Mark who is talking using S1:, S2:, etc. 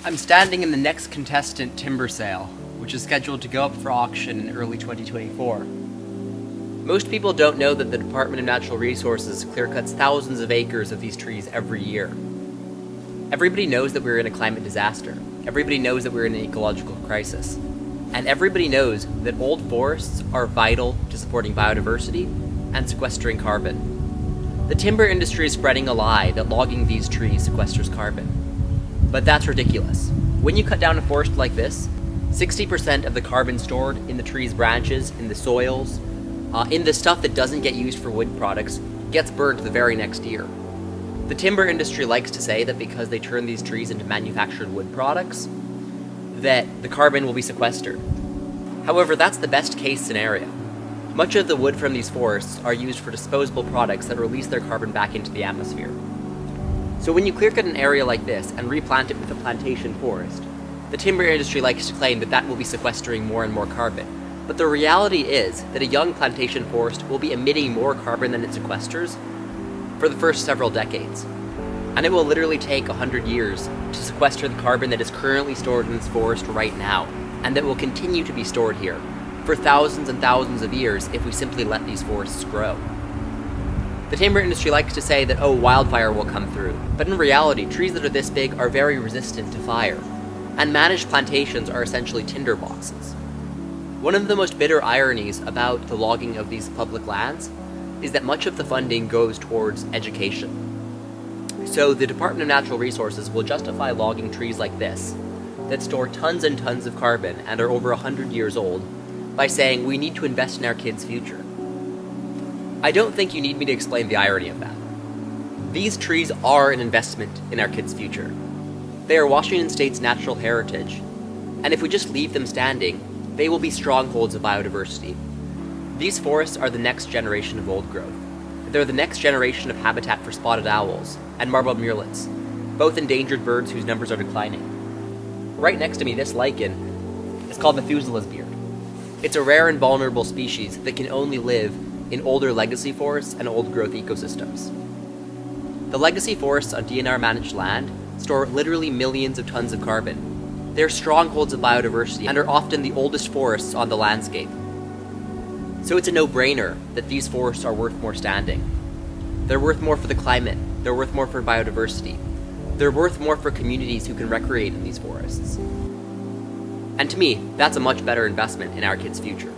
S1: I'm standing in the next contestant timber sale, which is scheduled to go up for auction in early 2024. Most people don't know that the Department of Natural Resources clear-cuts thousands of acres of these trees every year. Everybody knows that we're in a climate disaster. Everybody knows that we're in an ecological crisis. And everybody knows that old forests are vital to supporting biodiversity and sequestering carbon. The timber industry is spreading a lie that logging these trees sequesters carbon. But that's ridiculous. When you cut down a forest like this, 60% of the carbon stored in the tree's branches, in the soils, in the stuff that doesn't get used for wood products, gets burned the very next year. The timber industry likes to say that because they turn these trees into manufactured wood products, that the carbon will be sequestered. However, that's the best case scenario. Much of the wood from these forests are used for disposable products that release their carbon back into the atmosphere. So when you clear-cut an area like this and replant it with a plantation forest, the timber industry likes to claim that that will be sequestering more and more carbon. But the reality is that a young plantation forest will be emitting more carbon than it sequesters for the first several decades. And it will literally take 100 years to sequester the carbon that is currently stored in this forest right now, and that will continue to be stored here for thousands and thousands of years if we simply let these forests grow. The timber industry likes to say that, oh, wildfire will come through, but in reality, trees that are this big are very resistant to fire, and managed plantations are essentially tinder boxes. One of the most bitter ironies about the logging of these public lands is that much of the funding goes towards education. So the Department of Natural Resources will justify logging trees like this, that store tons and tons of carbon and are over 100 years old, by saying we need to invest in our kids' future. I don't think you need me to explain the irony of that. These trees are an investment in our kids' future. They are Washington State's natural heritage, and if we just leave them standing, they will be strongholds of biodiversity. These forests are the next generation of old growth. They're the next generation of habitat for spotted owls and marbled murrelets, both endangered birds whose numbers are declining. Right next to me, this lichen is called Methuselah's beard. It's a rare and vulnerable species that can only live in older legacy forests and old-growth ecosystems. The legacy forests on DNR-managed land store literally millions of tons of carbon. They're strongholds of biodiversity and are often the oldest forests on the landscape. So it's a no-brainer that these forests are worth more standing. They're worth more for the climate. They're worth more for biodiversity. They're worth more for communities who can recreate in these forests. And to me, that's a much better investment in our kids' future.